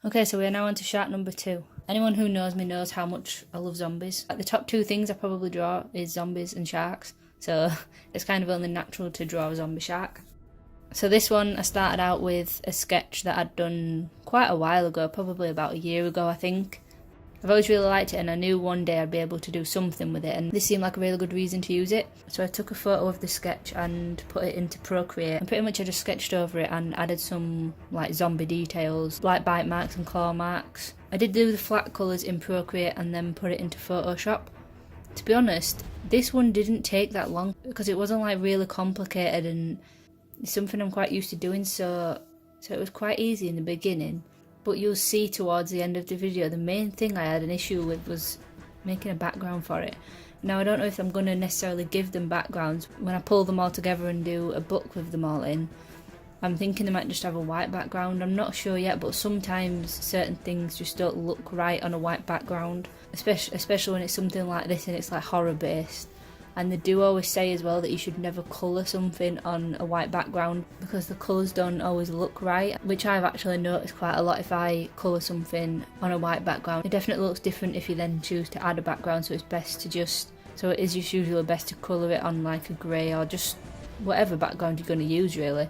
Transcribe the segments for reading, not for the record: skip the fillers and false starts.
Okay, so we are now on to shark number 2. Anyone who knows me knows how much I love zombies. Like, the top 2 things I probably draw is zombies and sharks, so it's kind of only natural to draw a zombie shark. So this one I started out with a sketch that I'd done quite a while ago, probably about a year ago I think. I've always really liked it and I knew one day I'd be able to do something with it, and this seemed like a really good reason to use it. So I took a photo of the sketch and put it into Procreate, and pretty much I just sketched over it and added some like zombie details, like bite marks and claw marks. I did do the flat colours in Procreate and then put it into Photoshop. To be honest, this one didn't take that long because it wasn't like really complicated and it's something I'm quite used to doing, so it was quite easy in the beginning. But you'll see towards the end of the video, the main thing I had an issue with was making a background for it. Now I don't know if I'm going to necessarily give them backgrounds. When I pull them all together and do a book with them all in, I'm thinking they might just have a white background. I'm not sure yet, but sometimes certain things just don't look right on a white background. Especially when it's something like this and it's like horror based. And they do always say as well that you should never colour something on a white background because the colours don't always look right, which I've actually noticed quite a lot if I colour something on a white background. It definitely looks different if you then choose to add a background, so it's best to it is just usually best to colour it on like a grey or just whatever background you're going to use really.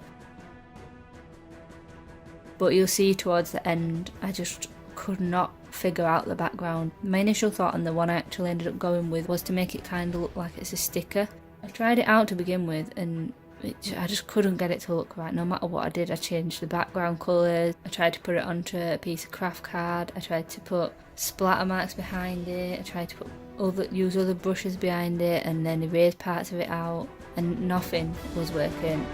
But you'll see towards the end, I just could not figure out the background. My initial thought, and the one I actually ended up going with, was to make it kind of look like it's a sticker. I tried it out to begin with and I just couldn't get it to look right. No matter what I did, I changed the background colours, I tried to put it onto a piece of craft card, I tried to put splatter marks behind it, I tried to use other brushes behind it and then erase parts of it out, and nothing was working.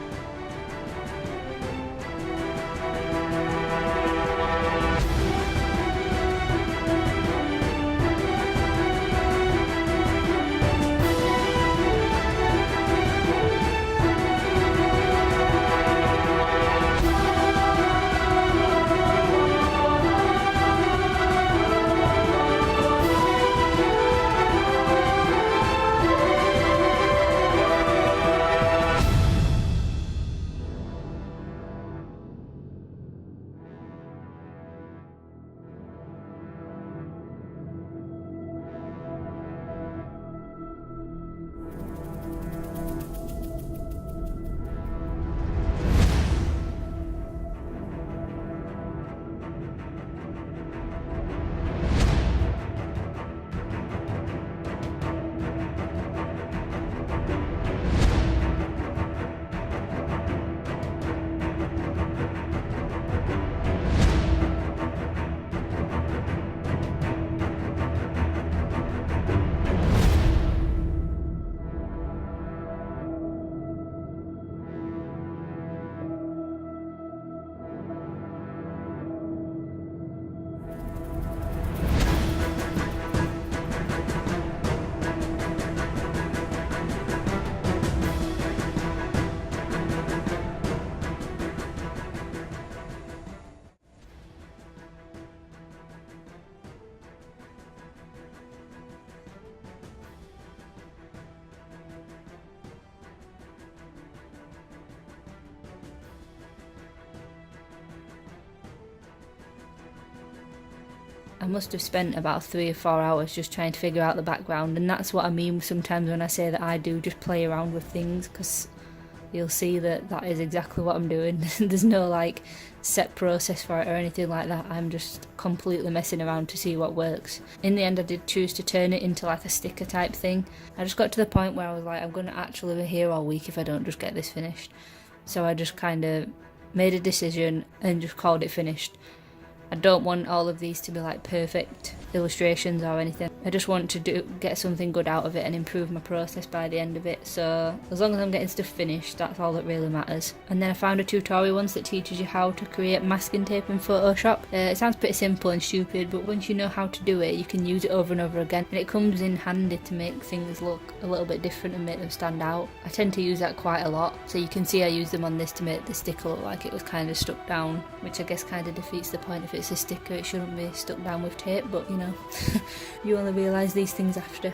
I must have spent about 3 or 4 hours just trying to figure out the background, and that's what I mean sometimes when I say that I do just play around with things, because you'll see that that is exactly what I'm doing. There's no like set process for it or anything like that. I'm just completely messing around to see what works. In the end I did choose to turn it into like a sticker type thing. I just got to the point where I was like, I'm going to actually be here all week if I don't just get this finished. So I just kind of made a decision and just called it finished. I don't want all of these to be like perfect illustrations or anything. I just want to get something good out of it and improve my process by the end of it. So as long as I'm getting stuff finished, that's all that really matters. And then I found a tutorial once that teaches you how to create masking tape in Photoshop. It sounds pretty simple and stupid, but once you know how to do it, you can use it over and over again, and it comes in handy to make things look a little bit different and make them stand out. I tend to use that quite a lot, so you can see I used them on this to make the sticker look like it was kind of stuck down, which I guess kind of defeats the point. If it's a sticker, it shouldn't be stuck down with tape, but you know, you only realise these things after.